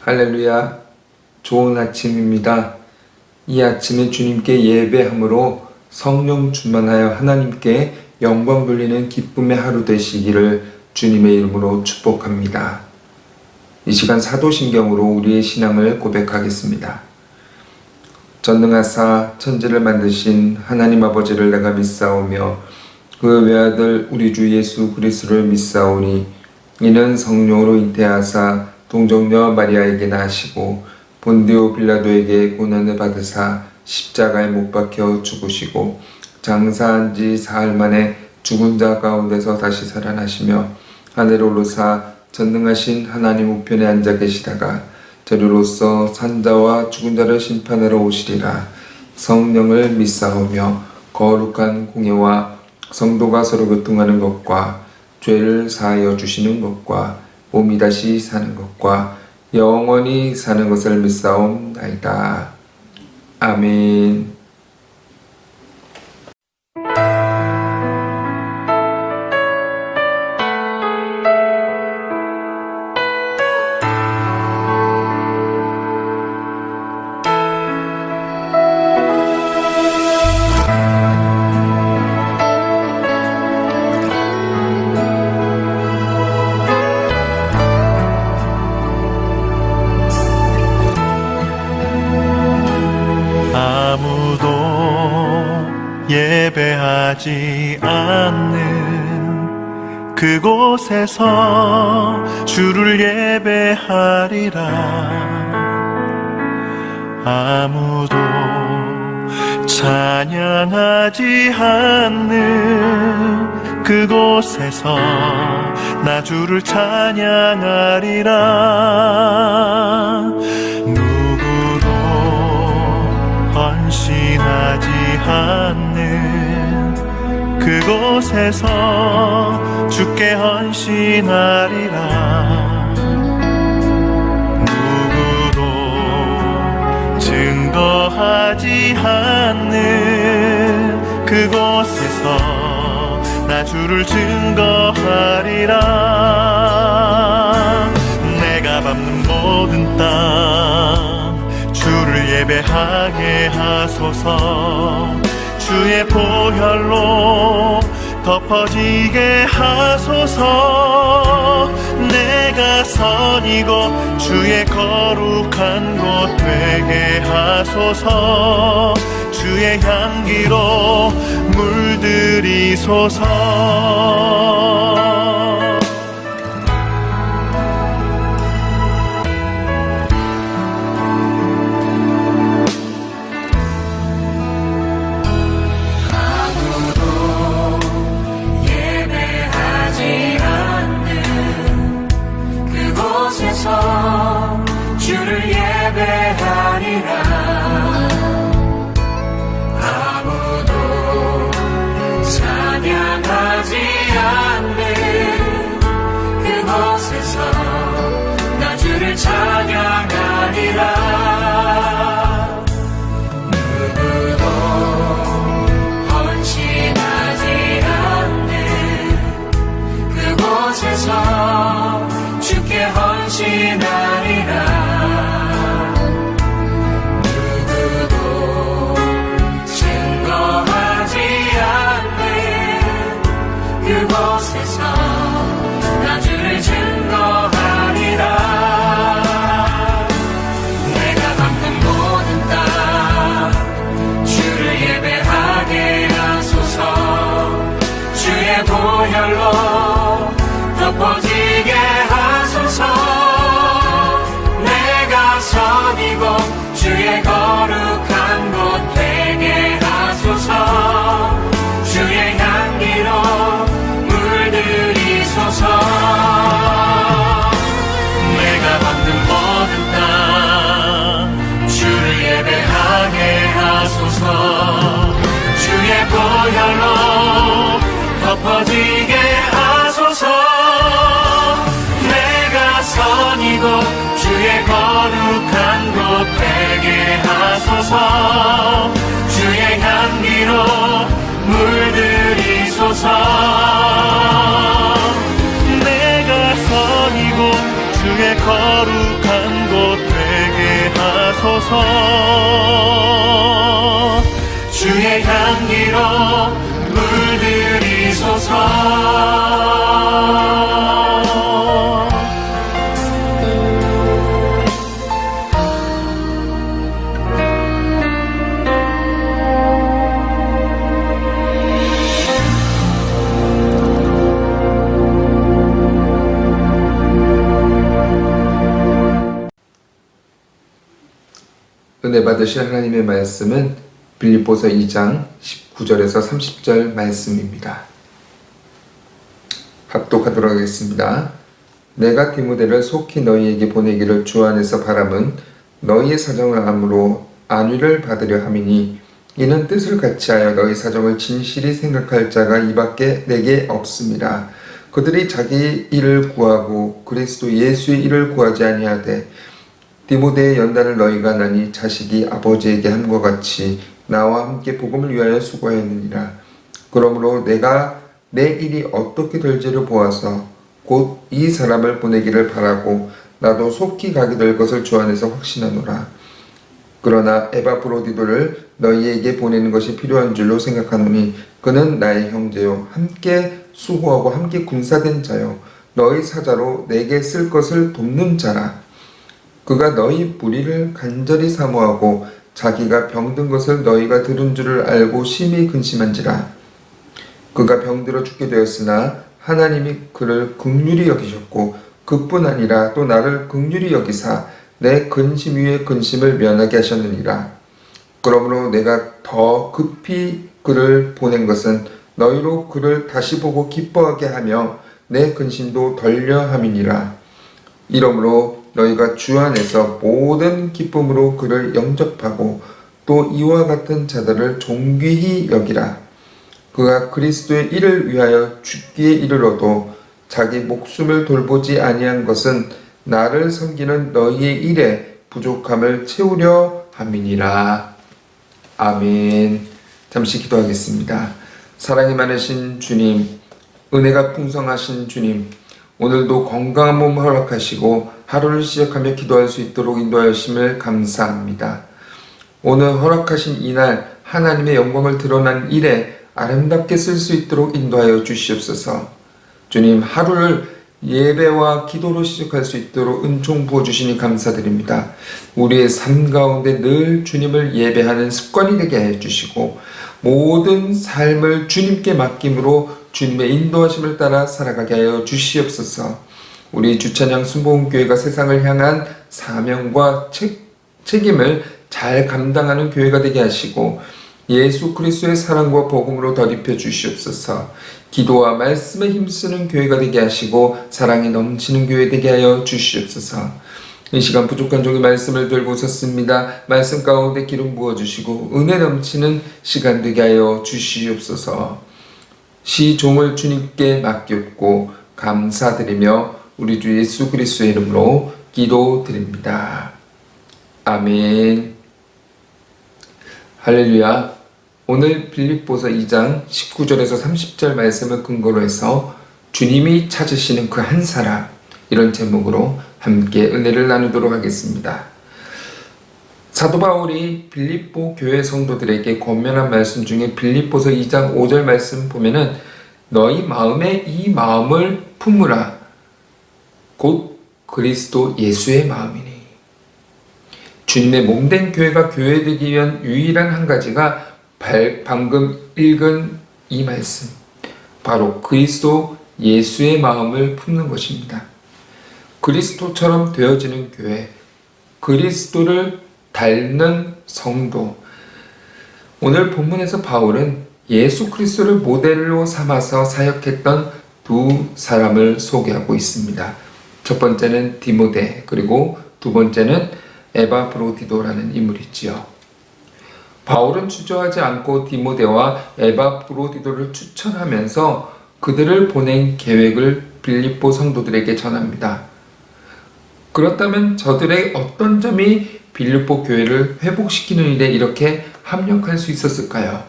할렐루야, 좋은 아침입니다. 이 아침에 주님께 예배함으로 성령 충만하여 하나님께 영광 돌리는 기쁨의 하루 되시기를 주님의 이름으로 축복합니다. 이 시간 사도신경으로 우리의 신앙을 고백하겠습니다. 전능하사 천지를 만드신 하나님 아버지를 내가 믿사오며 그 외아들 우리 주 예수 그리스도를 믿사오니 이는 성령으로 잉태하사 동정녀 마리아에게 나시고 본디오 빌라도에게 고난을 받으사 십자가에 못 박혀 죽으시고 장사한 지 사흘 만에 죽은 자 가운데서 다시 살아나시며 하늘에 오르사 전능하신 하나님 우편에 앉아 계시다가 저리로서 산자와 죽은 자를 심판하러 오시리라. 성령을 믿사오며 거룩한 공예와 성도가 서로 교통하는 것과 죄를 사하여 주시는 것과 몸이 다시 사는 것과 영원히 사는 것을 믿사옵나이다. 아멘. 예배하지 않는 그곳에서 주를 예배하리라. 아무도 찬양하지 않는 그곳에서 나 주를 찬양하리라. 누구도 헌신하지 않는 그곳에서 주께 헌신하리라. 누구도 증거하지 않는 그곳에서 나 주를 증거하리라. 내가 밟는 모든 땅 주를 예배하게 하소서. 주의 보혈로 덮어지게 하소서. 내가 선이고 주의 거룩한 곳 되게 하소서. 주의 향기로 물들이소서. 주를 예배하리라. 아무도 찬양하지 않는 그곳에서 나 주를 찬양하리라. 누구도 헌신하지 않는 그곳에서 주께 헌신하리라. 누구도 증거하지 않는 그곳에서 나 주를 증거하리라. 내가 밟는 모든 땅 주를 예배하게 하소서. 주의 보혈로 덮어지게 하소서. 내가 선이고 주의 거룩한 곳 되게 하소서. 주의 향기로 물들이소서. 내가 밟는 모든 땅 주를 예배하게 하소서. 주의 보혈로 덮어지게 하소서. 내가 선이고 주의 거룩한 곳 되게 하소서. 주의 향기로 물들이소서. 내가 선이고 주의 거룩한 곳 하소서. 주의 향기로 물들이소서. 은혜 받으실 하나님의 말씀은 빌립보서 2장 19절에서 30절 말씀입니다. 합독하도록 하겠습니다. 내가 디모데를 속히 너희에게 보내기를 주 안에서 바람은 너희의 사정을 암으로 안위를 받으려 함이니 이는 뜻을 같이하여 너희 사정을 진실히 생각할 자가 이밖에 내게 없습니다. 그들이 자기 일을 구하고 그리스도 예수의 일을 구하지 아니하되 디모데의 연단을 너희가 나니 자식이 아버지에게 함과 같이 나와 함께 복음을 위하여 수고하였느니라. 그러므로 내가 내 일이 어떻게 될지를 보아서 곧 이 사람을 보내기를 바라고 나도 속히 가게 될 것을 주 안에서 확신하노라. 그러나 에바브로디도를 너희에게 보내는 것이 필요한 줄로 생각하노니 그는 나의 형제요 함께 수고하고 함께 군사된 자요 너희 사자로 내게 쓸 것을 돕는 자라. 그가 너희 무리를 간절히 사모하고 자기가 병든 것을 너희가 들은 줄을 알고 심히 근심한지라. 그가 병들어 죽게 되었으나 하나님이 그를 긍휼히 여기셨고 그뿐 아니라 또 나를 긍휼히 여기사 내 근심 위에 근심을 면하게 하셨느니라. 그러므로 내가 더 급히 그를 보낸 것은 너희로 그를 다시 보고 기뻐하게 하며 내 근심도 덜려 함이니라. 이러므로 너희가 주 안에서 모든 기쁨으로 그를 영접하고 또 이와 같은 자들을 존귀히 여기라. 그가 그리스도의 일을 위하여 죽기에 이르러도 자기 목숨을 돌보지 아니한 것은 나를 섬기는 너희의 일에 부족함을 채우려 함이니라. 아멘. 잠시 기도하겠습니다. 사랑이 많으신 주님, 은혜가 풍성하신 주님, 오늘도 건강한 몸 허락하시고 하루를 시작하며 기도할 수 있도록 인도하심을 감사합니다. 오늘 허락하신 이날 하나님의 영광을 드러난 일에 아름답게 쓸 수 있도록 인도하여 주시옵소서. 주님, 하루를 예배와 기도로 시작할 수 있도록 은총 부어주시니 감사드립니다. 우리의 삶 가운데 늘 주님을 예배하는 습관이 되게 해주시고 모든 삶을 주님께 맡김으로 주님의 인도하심을 따라 살아가게 하여 주시옵소서. 우리 주찬양 순복음교회가 세상을 향한 사명과 책임을 잘 감당하는 교회가 되게 하시고 예수 그리스도의 사랑과 복음으로 덧입혀 주시옵소서. 기도와 말씀에 힘쓰는 교회가 되게 하시고 사랑이 넘치는 교회 되게 하여 주시옵소서. 이 시간 부족한 종이 말씀을 들고 섰습니다. 말씀 가운데 기름 부어주시고 은혜 넘치는 시간 되게 하여 주시옵소서. 시종을 주님께 맡겼고 감사드리며 우리 주 예수 그리스도의 이름으로 기도드립니다. 아멘. 할렐루야. 오늘 빌립보서 2장 19절에서 30절 말씀을 근거로 해서 주님이 찾으시는 그 한 사람, 이런 제목으로 함께 은혜를 나누도록 하겠습니다. 사도 바울이 빌립보 교회 성도들에게 권면한 말씀 중에 빌립보서 2장 5절 말씀 보면은 너희 마음에 이 마음을 품으라. 곧 그리스도 예수의 마음이니. 주님의 몸된 교회가 교회되기 위한 유일한 한 가지가 방금 읽은 이 말씀, 바로 그리스도 예수의 마음을 품는 것입니다. 그리스도처럼 되어지는 교회, 그리스도를 닮는 성도. 오늘 본문에서 바울은 예수 그리스도를 모델로 삼아서 사역했던 두 사람을 소개하고 있습니다. 첫 번째는 디모데, 그리고 두 번째는 에바브로디도라는 인물이지요. 바울은 주저하지 않고 디모데와 에바브로디도를 추천하면서 그들을 보낸 계획을 빌립보 성도들에게 전합니다. 그렇다면 저들의 어떤 점이 빌립보 교회를 회복시키는 일에 이렇게 합력할 수 있었을까요?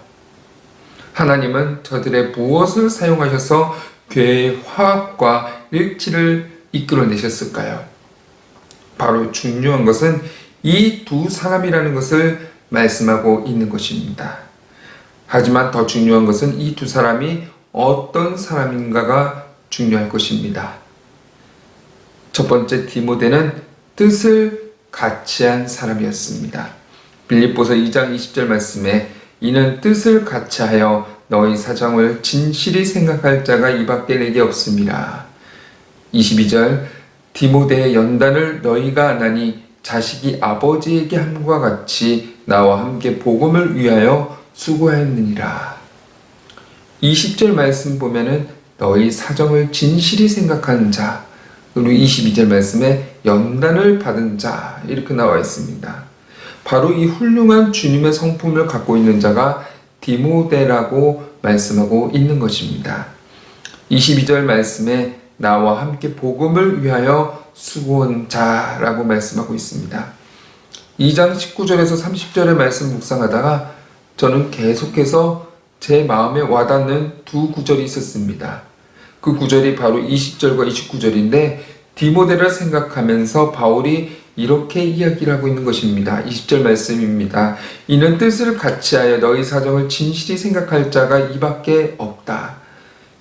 하나님은 저들의 무엇을 사용하셔서 교회의 화합과 일치를 이끌어내셨을까요? 바로 중요한 것은 이 두 사람이라는 것을 말씀하고 있는 것입니다. 하지만 더 중요한 것은 이 두 사람이 어떤 사람인가가 중요할 것입니다. 첫 번째, 디모데는 뜻을 같이 한 사람이었습니다. 빌립보서 2장 20절 말씀에 이는 뜻을 같이 하여 너희 사정을 진실히 생각할 자가 이밖에 내게 없음이라. 22절, 디모데의 연단을 너희가 아나니 자식이 아버지에게 함과 같이 나와 함께 복음을 위하여 수고하였느니라. 20절 말씀 보면은 너희 사정을 진실히 생각하는 자, 그리고 22절 말씀에 연단을 받은 자 이렇게 나와 있습니다. 바로 이 훌륭한 주님의 성품을 갖고 있는 자가 디모데라고 말씀하고 있는 것입니다. 22절 말씀에 나와 함께 복음을 위하여 수고한 자라고 말씀하고 있습니다. 2장 19절에서 30절의 말씀 묵상하다가 저는 계속해서 제 마음에 와닿는 두 구절이 있었습니다. 그 구절이 바로 20절과 29절인데 디모데를 생각하면서 바울이 이렇게 이야기를 하고 있는 것입니다. 20절 말씀입니다. 이는 뜻을 같이하여 너희 사정을 진실히 생각할 자가 이밖에 없다.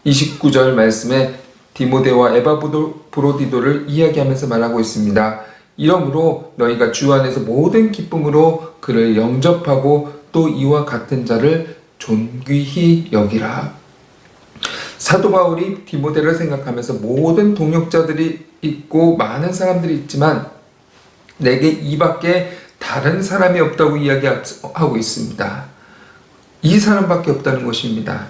29절 말씀에 디모데와 에바브로디도를 이야기하면서 말하고 있습니다. 이러므로 너희가 주 안에서 모든 기쁨으로 그를 영접하고 또 이와 같은 자를 존귀히 여기라. 사도 바울이 디모데를 생각하면서 모든 동역자들이 있고 많은 사람들이 있지만 내게 이밖에 다른 사람이 없다고 이야기하고 있습니다. 이 사람밖에 없다는 것입니다.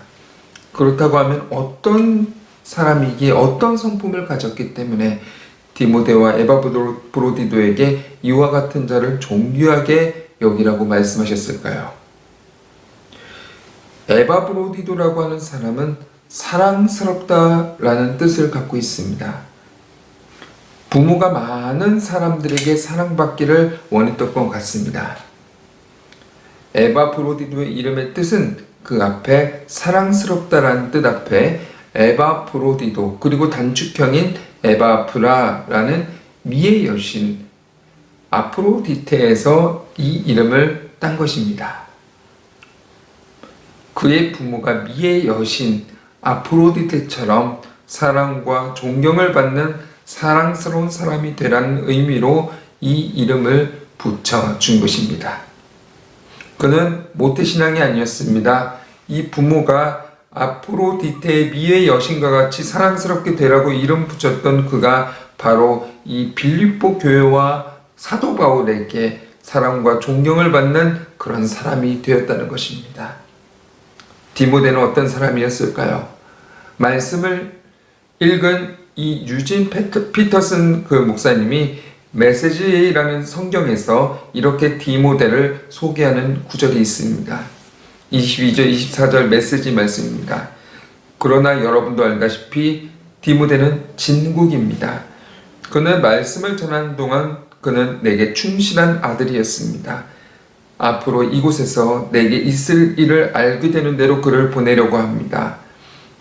그렇다고 하면 어떤 사람이기에 어떤 성품을 가졌기 때문에 디모데와 에바브로디도에게 이와 같은 자를 존귀하게 여기라고 말씀하셨을까요? 에바브로디도라고 하는 사람은 사랑스럽다라는 뜻을 갖고 있습니다. 부모가 많은 사람들에게 사랑받기를 원했던 것 같습니다. 에바브로디도의 이름의 뜻은 그 앞에 사랑스럽다라는 뜻 앞에 에바브로디도 그리고 단축형인 에바프라라는 미의 여신 아프로디테에서 이 이름을 딴 것입니다. 그의 부모가 미의 여신 아프로디테처럼 사랑과 존경을 받는 사랑스러운 사람이 되라는 의미로 이 이름을 붙여준 것입니다. 그는 모태신앙이 아니었습니다. 이 부모가 아프로디테의 미의 여신과 같이 사랑스럽게 되라고 이름 붙였던 그가 바로 이 빌립보 교회와 사도 바울에게 사랑과 존경을 받는 그런 사람이 되었다는 것입니다. 디모데는 어떤 사람이었을까요? 말씀을 읽은 이 유진 피터슨 그 목사님이 메시지라는 성경에서 이렇게 디모데를 소개하는 구절이 있습니다. 22절, 24절 메시지 말씀입니다. 그러나 여러분도 알다시피 디모데는 진국입니다. 그는 말씀을 전하는 동안 그는 내게 충실한 아들이었습니다. 앞으로 이곳에서 내게 있을 일을 알게 되는 대로 그를 보내려고 합니다.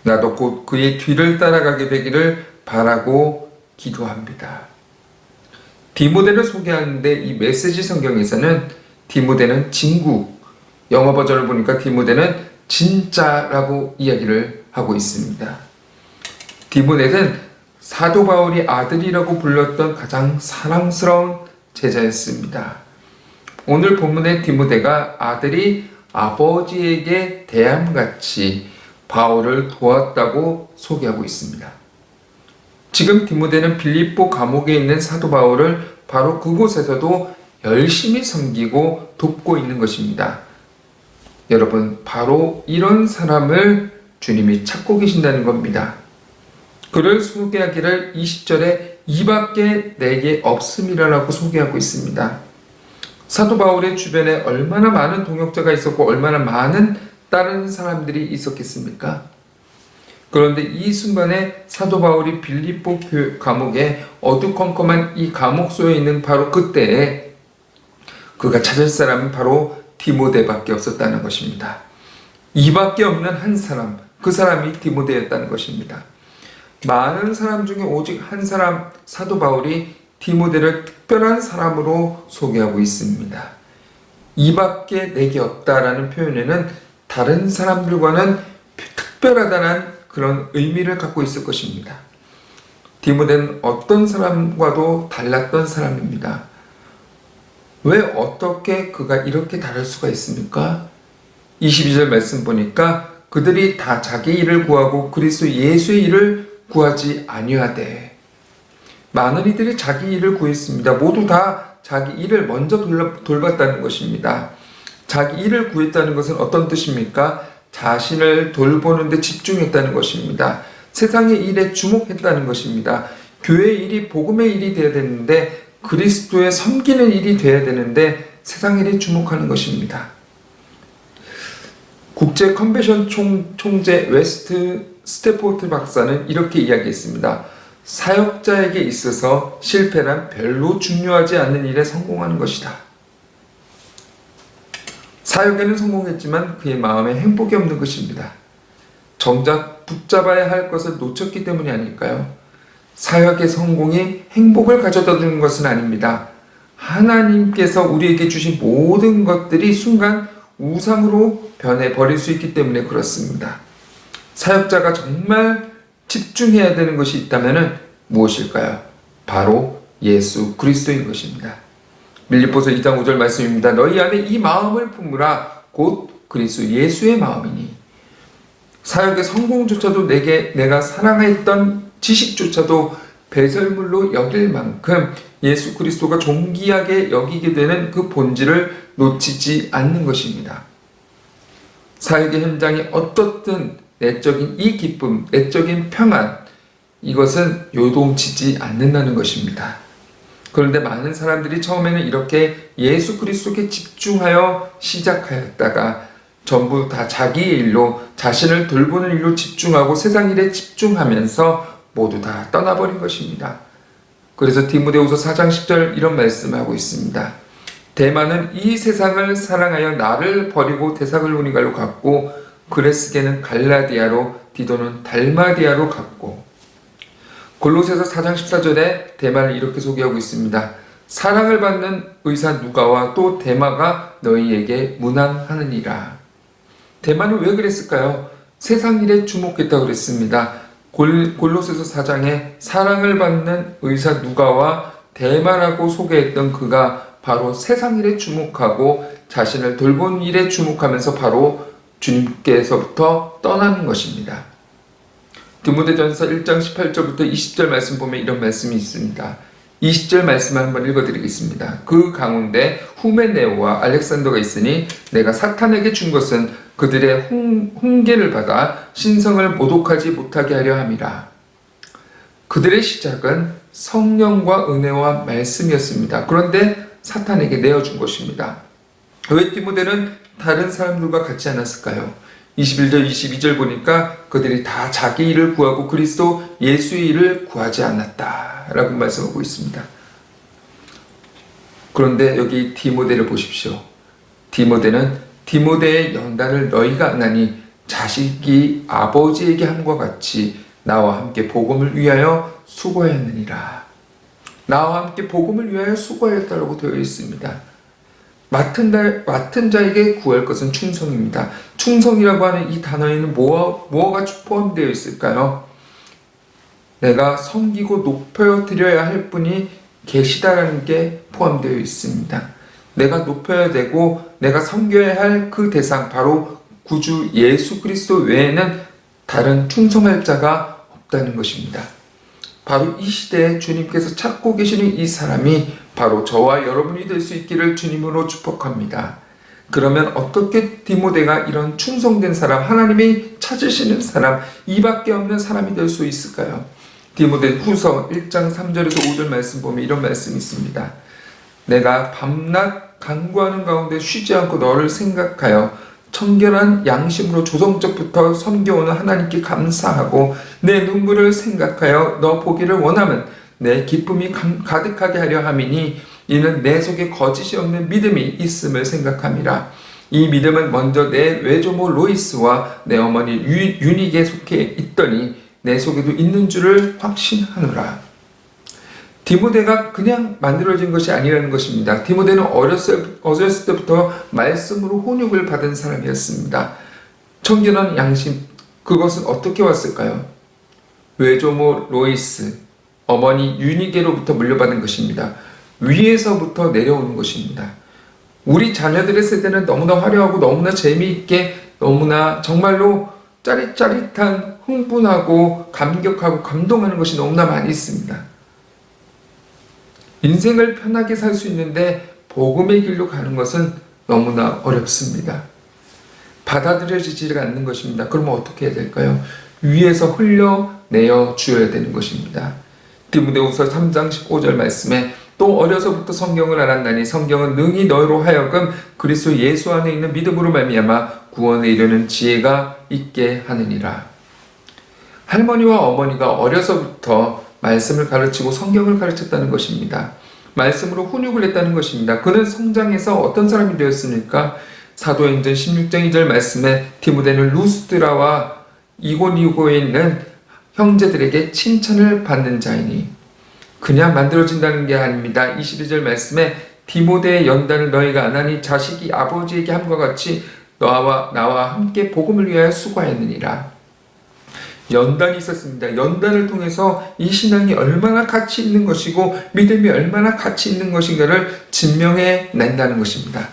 나도 곧 그의 뒤를 따라가게 되기를 바라고 기도합니다. 디모데를 소개하는데 이 메시지 성경에서는 디모데는 진국, 영어 버전을 보니까 디모데는 진짜라고 이야기를 하고 있습니다. 디모데는 사도 바울이 아들이라고 불렀던 가장 사랑스러운 제자였습니다. 오늘 본문의 디모데가 아들이 아버지에게 대함같이 바울을 도왔다고 소개하고 있습니다. 지금 디모데는 빌립보 감옥에 있는 사도 바울을 바로 그곳에서도 열심히 섬기고 돕고 있는 것입니다. 여러분, 바로 이런 사람을 주님이 찾고 계신다는 겁니다. 그를 소개하기를 20절에 이밖에 내게 없음이라고 소개하고 있습니다. 사도 바울의 주변에 얼마나 많은 동역자가 있었고 얼마나 많은 다른 사람들이 있었겠습니까? 그런데 이 순간에 사도 바울이 빌립보 감옥에 어두컴컴한 이 감옥소에 있는 바로 그때에 그가 찾을 사람은 바로 디모데밖에 없었다는 것입니다. 이밖에 없는 한 사람, 그 사람이 디모데였다는 것입니다. 많은 사람 중에 오직 한 사람, 사도 바울이 디모데를 특별한 사람으로 소개하고 있습니다. 이밖에 내게 없다라는 표현에는 다른 사람들과는 특별하다는 그런 의미를 갖고 있을 것입니다. 디모데는 어떤 사람과도 달랐던 사람입니다. 왜 어떻게 그가 이렇게 다를 수가 있습니까? 22절 말씀 보니까 그들이 다 자기 일을 구하고 그리스도 예수의 일을 구하지 아니하되. 많은 이들이 자기 일을 구했습니다. 모두 다 자기 일을 먼저 돌봤다는 것입니다. 자기 일을 구했다는 것은 어떤 뜻입니까? 자신을 돌보는 데 집중했다는 것입니다. 세상의 일에 주목했다는 것입니다. 교회의 일이 복음의 일이 되어야 되는데, 그리스도의 섬기는 일이 되어야 되는데 세상 일에 주목하는 것입니다. 국제 컨벤션 총재 웨스트 스태포트 박사는 이렇게 이야기했습니다. 사역자에게 있어서 실패란 별로 중요하지 않는 일에 성공하는 것이다. 사역에는 성공했지만 그의 마음에 행복이 없는 것입니다. 정작 붙잡아야 할 것을 놓쳤기 때문이 아닐까요? 사역의 성공이 행복을 가져다 주는 것은 아닙니다. 하나님께서 우리에게 주신 모든 것들이 순간 우상으로 변해버릴 수 있기 때문에 그렇습니다. 사역자가 정말 집중해야 되는 것이 있다면 무엇일까요? 바로 예수 그리스도인 것입니다. 빌립보서 2장 5절 말씀입니다. 너희 안에 이 마음을 품으라. 곧 그리스도 예수의 마음이니. 사역의 성공조차도 내가 사랑했던 지식조차도 배설물로 여길 만큼 예수 그리스도가 존귀하게 여기게 되는 그 본질을 놓치지 않는 것입니다. 사역의 현장이 어떻든 내적인 이 기쁨, 내적인 평안, 이것은 요동치지 않는다는 것입니다. 그런데 많은 사람들이 처음에는 이렇게 예수 그리스도께 집중하여 시작하였다가 전부 다 자기의 일로, 자신을 돌보는 일로 집중하고 세상 일에 집중하면서 모두 다 떠나버린 것입니다. 그래서 디모데후서 4장 10절 이런 말씀을 하고 있습니다. 대만은 이 세상을 사랑하여 나를 버리고 데살로니가로 갔고, 그레스게는 갈라디아로, 디도는 달마디아로 갔고. 골로새서 4장 14절에 대만을 이렇게 소개하고 있습니다. 사랑을 받는 의사 누가와 또 데마가 너희에게 문안하느니라. 대만은 왜 그랬을까요? 세상 일에 주목했다고 그랬습니다. 골로새서 4장에 사랑을 받는 의사 누가와 대마라고 소개했던 그가 바로 세상 일에 주목하고 자신을 돌보는 일에 주목하면서 바로 주님께서부터 떠나는 것입니다. 디모데전서 1장 18절부터 20절 말씀 보면 이런 말씀이 있습니다. 20절 말씀을 한번 읽어드리겠습니다. 그 가운데 후메네오와 알렉산더가 있으니 내가 사탄에게 준 것은 그들의 훈계를 받아 신성을 모독하지 못하게 하려 함이라. 그들의 시작은 성령과 은혜와 말씀이었습니다. 그런데 사탄에게 내어준 것입니다. 왜 디모데는 다른 사람들과 같지 않았을까요? 21절 22절 보니까 그들이 다 자기 일을 구하고 그리스도 예수의 일을 구하지 않았다 라고 말씀하고 있습니다. 그런데 여기 디모데를 보십시오. 디모데는 디모데의 연단을 너희가 안하니 자식이 아버지에게 함과 같이 나와 함께 복음을 위하여 수고하였느니라. 나와 함께 복음을 위하여 수고하였다라고 되어 있습니다. 맡은 자에게 구할 것은 충성입니다. 충성이라고 하는 이 단어에는 뭐가 포함되어 있을까요? 내가 섬기고 높여드려야 할 분이 계시다라는 게 포함되어 있습니다. 내가 높여야 되고 내가 섬겨야 할 그 대상, 바로 구주 예수 그리스도 외에는 다른 충성할 자가 없다는 것입니다. 바로 이 시대에 주님께서 찾고 계시는 이 사람이 바로 저와 여러분이 될 수 있기를 주님으로 축복합니다. 그러면 어떻게 디모데가 이런 충성된 사람, 하나님이 찾으시는 사람, 이밖에 없는 사람이 될 수 있을까요? 디모데 후서 1장 3절에서 5절 말씀 보면 이런 말씀이 있습니다. 내가 밤낮 간구하는 가운데 쉬지 않고 너를 생각하여 청결한 양심으로 조성적부터 섬겨오는 하나님께 감사하고 내 눈물을 생각하여 너 보기를 원하면 내 기쁨이 가득하게 하려 함이니 이는 내 속에 거짓이 없는 믿음이 있음을 생각함이라. 이 믿음은 먼저 내 외조모 로이스와 내 어머니 유닉에 속해 있더니 내 속에도 있는 줄을 확신하노라. 디모데가 그냥 만들어진 것이 아니라는 것입니다. 디모데는 어렸을 때부터 말씀으로 훈육을 받은 사람이었습니다. 청결한 양심, 그것은 어떻게 왔을까요? 외조모 로이스, 어머니 유니게로부터 물려받은 것입니다. 위에서부터 내려오는 것입니다. 우리 자녀들의 세대는 너무나 화려하고 너무나 재미있게 너무나 정말로 짜릿짜릿한 흥분하고 감격하고 감동하는 것이 너무나 많이 있습니다. 인생을 편하게 살 수 있는데 복음의 길로 가는 것은 너무나 어렵습니다. 받아들여지지가 않는 것입니다. 그러면 어떻게 해야 될까요? 위에서 흘려내어 주어야 되는 것입니다. 디모데후서 3장 15절 말씀에 또 어려서부터 성경을 알았나니 성경은 능히 너희로 하여금 그리스도 예수 안에 있는 믿음으로 말미암아 구원에 이르는 지혜가 있게 하느니라. 할머니와 어머니가 어려서부터 말씀을 가르치고 성경을 가르쳤다는 것입니다. 말씀으로 훈육을 했다는 것입니다. 그는 성장해서 어떤 사람이 되었습니까? 사도행전 16장 2절 말씀에 디모데는 루스드라와 이고니고에 있는 형제들에게 칭찬을 받는 자이니, 그냥 만들어진다는 게 아닙니다. 22절 말씀에 디모데의 연단을 너희가 안 하니 자식이 아버지에게 함과 같이 나와 함께 복음을 위하여 수고하였느니라. 연단이 있었습니다. 연단을 통해서 이 신앙이 얼마나 가치 있는 것이고 믿음이 얼마나 가치 있는 것인가를 증명해 낸다는 것입니다.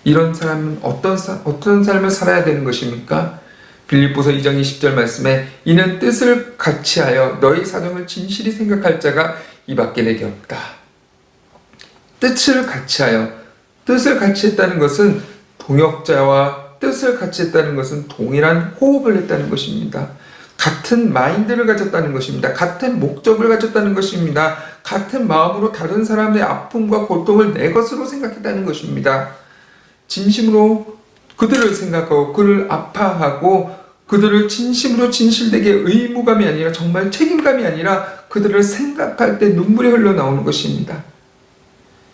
이런 사람은 어떤 삶을 살아야 되는 것입니까? 빌립보서 2장 20절 말씀에 이는 뜻을 같이하여 너희 사정을 진실히 생각할 자가 이밖에 내게 없다. 뜻을 같이하여, 뜻을 같이했다는 것은 동역자와 뜻을 같이했다는 것은 동일한 호흡을 했다는 것입니다. 같은 마인드를 가졌다는 것입니다. 같은 목적을 가졌다는 것입니다. 같은 마음으로 다른 사람의 아픔과 고통을 내 것으로 생각했다는 것입니다. 진심으로 그들을 생각하고 그를 아파하고 그들을 진심으로 진실되게 의무감이 아니라 정말 책임감이 아니라 그들을 생각할 때 눈물이 흘러나오는 것입니다.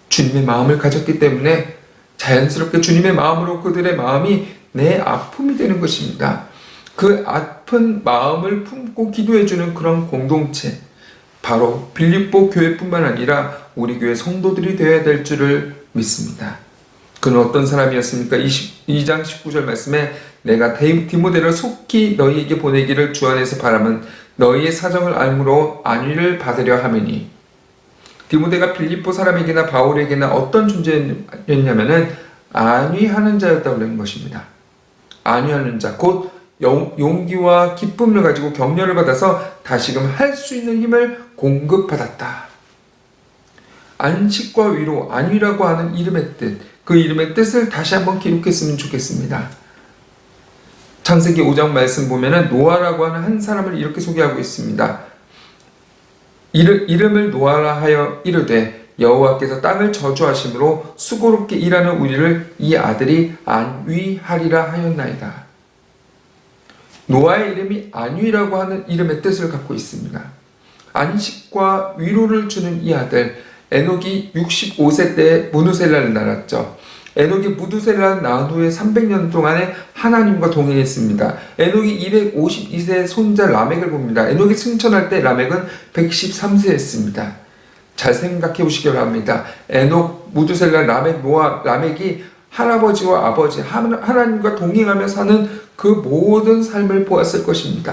주님의 마음을 가졌기 때문에 자연스럽게 주님의 마음으로 그들의 마음이 내 아픔이 되는 것입니다. 그 아픈 마음을 품고 기도해주는 그런 공동체, 바로 빌립보 교회뿐만 아니라 우리 교회 성도들이 되어야 될 줄을 믿습니다. 그는 어떤 사람이었습니까? 22장 19절 말씀에 내가 디모데를 속히 너희에게 보내기를 주 안에서 바람은 너희의 사정을 알므로 안위를 받으려 함이니. 디모데가 빌립보 사람에게나 바울에게나 어떤 존재였냐면은 안위하는 자였다고 하는 것입니다. 안위하는 자, 곧 용기와 기쁨을 가지고 격려를 받아서 다시금 할 수 있는 힘을 공급받았다. 안식과 위로, 안위라고 하는 이름의 뜻, 그 이름의 뜻을 다시 한번 기록했으면 좋겠습니다. 창세기 5장 말씀 보면은 노아라고 하는 한 사람을 이렇게 소개하고 있습니다. 이름을 노아라 하여 이르되 여호와께서 땅을 저주하심으로 수고롭게 일하는 우리를 이 아들이 안위하리라 하였나이다. 노아의 이름이 안위라고 하는 이름의 뜻을 갖고 있습니다. 안식과 위로를 주는 이 아들, 에녹이 65세 때 무두셀라를 낳았죠. 에녹이 무두셀라를 낳은 후에 300년 동안에 하나님과 동행했습니다. 에녹이 252세 손자 라멕을 봅니다. 에녹이 승천할 때 라멕은 113세였습니다. 잘 생각해 보시기 바랍니다. 에녹, 무두셀라, 라멕, 노아, 라멕이 할아버지와 아버지, 하나님과 동행하며 사는 그 모든 삶을 보았을 것입니다.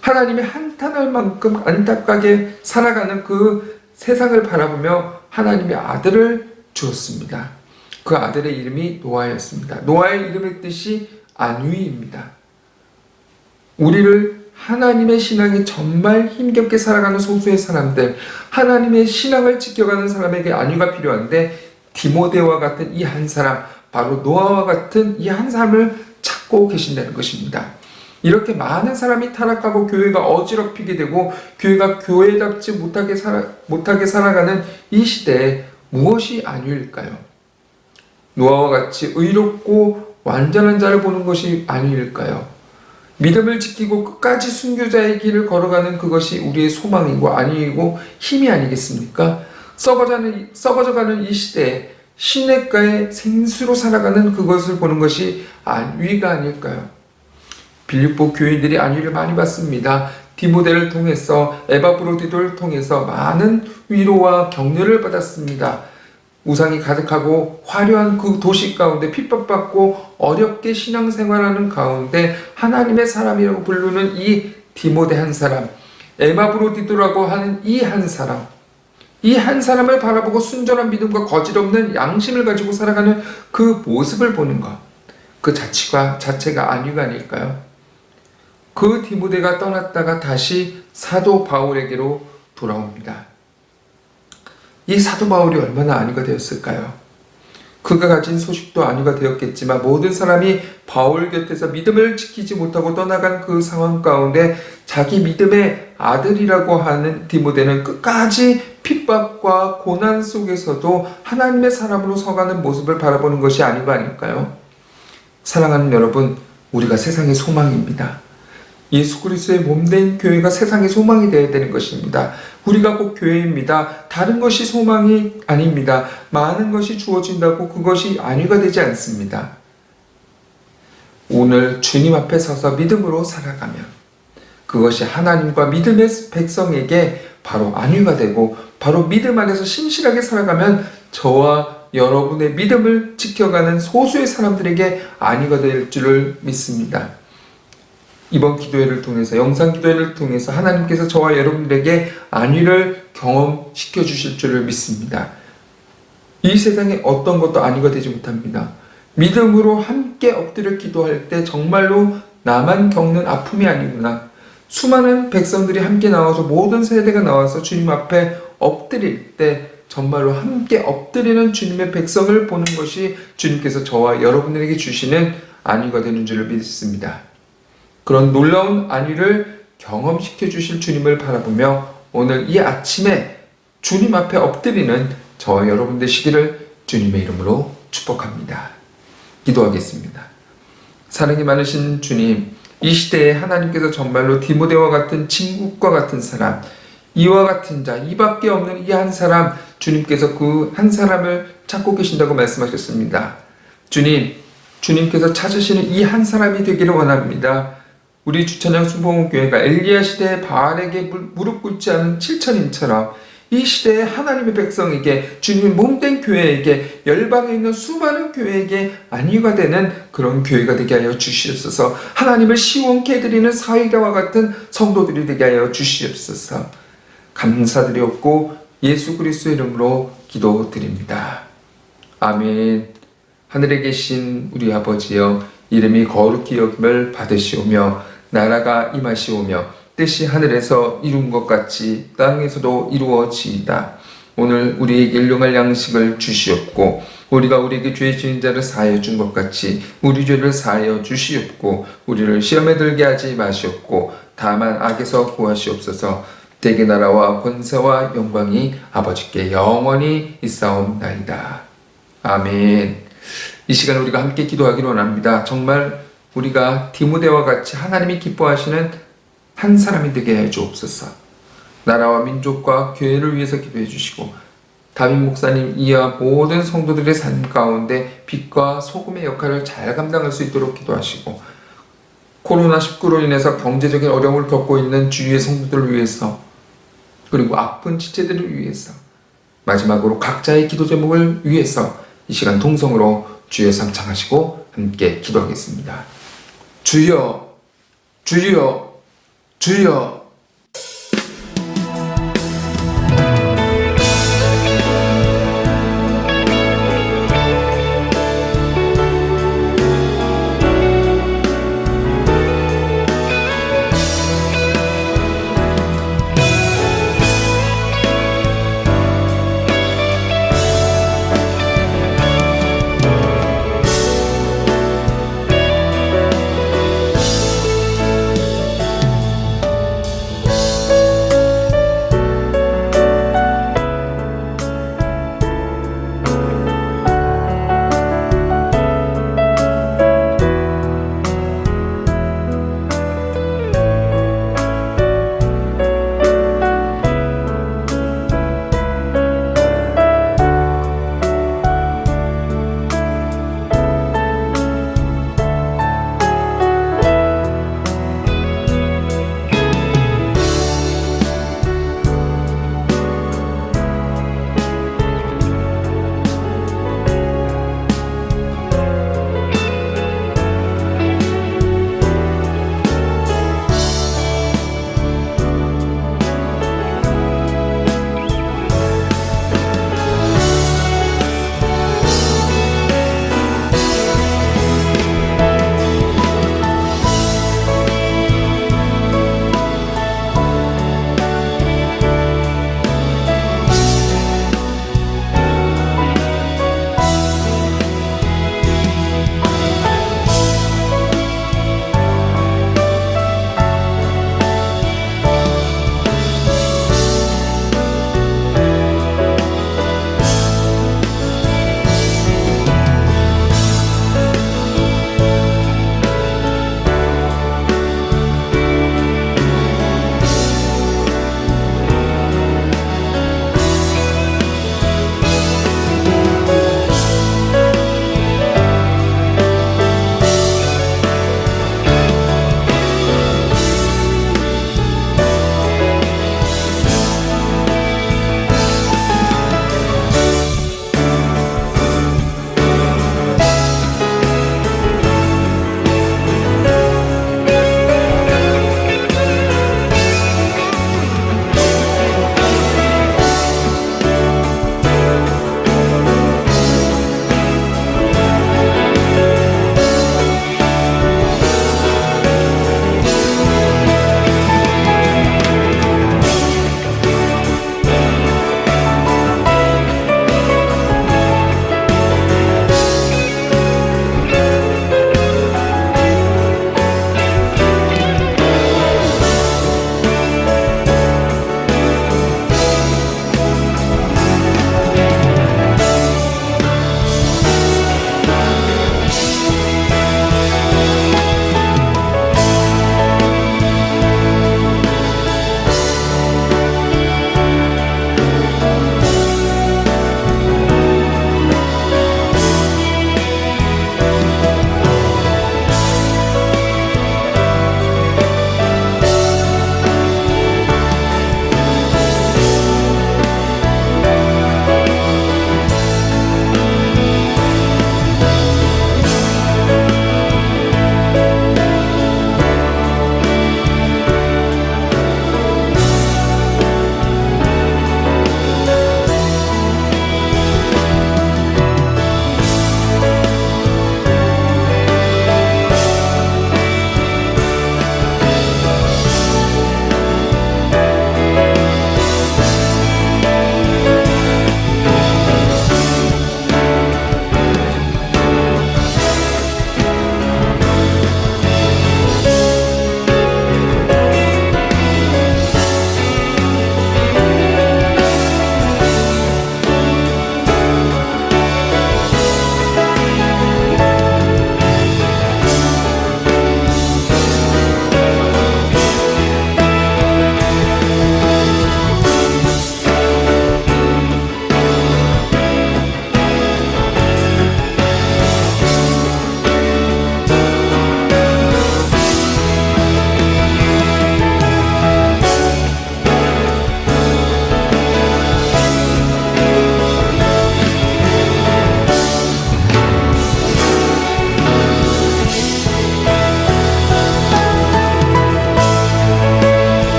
하나님이 한탄할 만큼 안타깝게 살아가는 그 세상을 바라보며 하나님의 아들을 주었습니다. 그 아들의 이름이 노아였습니다. 노아의 이름의 뜻이 안위입니다. 우리를 하나님의 신앙이 정말 힘겹게 살아가는 소수의 사람들, 하나님의 신앙을 지켜가는 사람에게 안위가 필요한데 디모데와 같은 이 한 사람, 바로 노아와 같은 이 한 사람을 찾고 계신다는 것입니다. 이렇게 많은 사람이 타락하고 교회가 어지럽히게 되고 교회가 교회답지 못하게 살아가는 이 시대에 무엇이 안위일까요? 노아와 같이 의롭고 완전한 자를 보는 것이 안위일까요? 믿음을 지키고 끝까지 순교자의 길을 걸어가는 그것이 우리의 소망이고 안위이고 힘이 아니겠습니까? 썩어져가는 이 시대에 시냇가에 생수로 살아가는 그것을 보는 것이 안위가 아닐까요? 빌립보 교인들이 안위를 많이 받습니다. 디모데를 통해서 에바브로디도를 통해서 많은 위로와 격려를 받았습니다. 우상이 가득하고 화려한 그 도시 가운데 핍박받고 어렵게 신앙생활하는 가운데 하나님의 사람이라고 부르는 이 디모데 한 사람, 에바브로디도라고 하는 이 한 사람, 이 한 사람을 바라보고 순전한 믿음과 거짓없는 양심을 가지고 살아가는 그 모습을 보는 것, 그 자체가 안위가 아닐까요? 그 디모데가 떠났다가 다시 사도 바울에게로 돌아옵니다. 이 사도 바울이 얼마나 안위가 되었을까요? 그가 가진 소식도 안위가 되었겠지만 모든 사람이 바울 곁에서 믿음을 지키지 못하고 떠나간 그 상황 가운데 자기 믿음의 아들이라고 하는 디모데는 끝까지 핍박과 고난 속에서도 하나님의 사람으로 서가는 모습을 바라보는 것이 안위가 아닐까요? 사랑하는 여러분, 우리가 세상의 소망입니다. 예수 그리스도의 몸된 교회가 세상의 소망이 되어야 되는 것입니다. 우리가 곧 교회입니다. 다른 것이 소망이 아닙니다. 많은 것이 주어진다고 그것이 안위가 되지 않습니다. 오늘 주님 앞에 서서 믿음으로 살아가면 그것이 하나님과 믿음의 백성에게 바로 안위가 되고 바로 믿음 안에서 신실하게 살아가면 저와 여러분의 믿음을 지켜가는 소수의 사람들에게 안위가 될 줄을 믿습니다. 이번 기도회를 통해서, 영상 기도회를 통해서 하나님께서 저와 여러분들에게 안위를 경험시켜 주실 줄을 믿습니다. 이 세상에 어떤 것도 안위가 되지 못합니다. 믿음으로 함께 엎드려 기도할 때 정말로 나만 겪는 아픔이 아니구나. 수많은 백성들이 함께 나와서 모든 세대가 나와서 주님 앞에 엎드릴 때 정말로 함께 엎드리는 주님의 백성을 보는 것이 주님께서 저와 여러분들에게 주시는 안위가 되는 줄을 믿습니다. 그런 놀라운 안위를 경험시켜 주실 주님을 바라보며 오늘 이 아침에 주님 앞에 엎드리는 저와 여러분 되시기를 주님의 이름으로 축복합니다. 기도하겠습니다. 사랑이 많으신 주님, 이 시대에 하나님께서 정말로 디모데와 같은 친구과 같은 사람, 이와 같은 자, 이밖에 없는 이 한 사람, 주님께서 그 한 사람을 찾고 계신다고 말씀하셨습니다. 주님께서 찾으시는 이 한 사람이 되기를 원합니다. 우리 주찬양 순복음교회가 엘리야 시대에 바알에게 무릎 꿇지 않은 7천인처럼 이 시대의 하나님의 백성에게, 주님의 몸된 교회에게, 열방에 있는 수많은 교회에게 안위가 되는 그런 교회가 되게 하여 주시옵소서. 하나님을 시원케 해드리는 사회자와 같은 성도들이 되게 하여 주시옵소서. 감사드리옵고 예수 그리스도의 이름으로 기도드립니다. 아멘. 하늘에 계신 우리 아버지여, 이름이 거룩히 여김을 받으시오며 나라가 임하시오며 뜻이 하늘에서 이룬 것 같이 땅에서도 이루어지이다. 오늘 우리에게 일용할 양식을 주시옵고 우리가 우리에게 죄 지은 자를 사하여 준 것 같이 우리 죄를 사하여 주시옵고 우리를 시험에 들게 하지 마시옵고 다만 악에서 구하시옵소서. 대개 나라와 권세와 영광이 아버지께 영원히 있사옵나이다. 아멘. 이 시간 우리가 함께 기도하기를 원합니다. 정말 우리가 디모데와 같이 하나님이 기뻐하시는 한 사람이 되게 해 주옵소서. 나라와 민족과 교회를 위해서 기도해 주시고 다윗 목사님 이하 모든 성도들의 삶 가운데 빛과 소금의 역할을 잘 감당할 수 있도록 기도하시고 코로나19로 인해서 경제적인 어려움을 겪고 있는 주위의 성도들을 위해서 그리고 아픈 지체들을 위해서 마지막으로 각자의 기도 제목을 위해서 이 시간 통성으로 주여 상창하시고 함께 기도하겠습니다. 주여, 주여, 주여.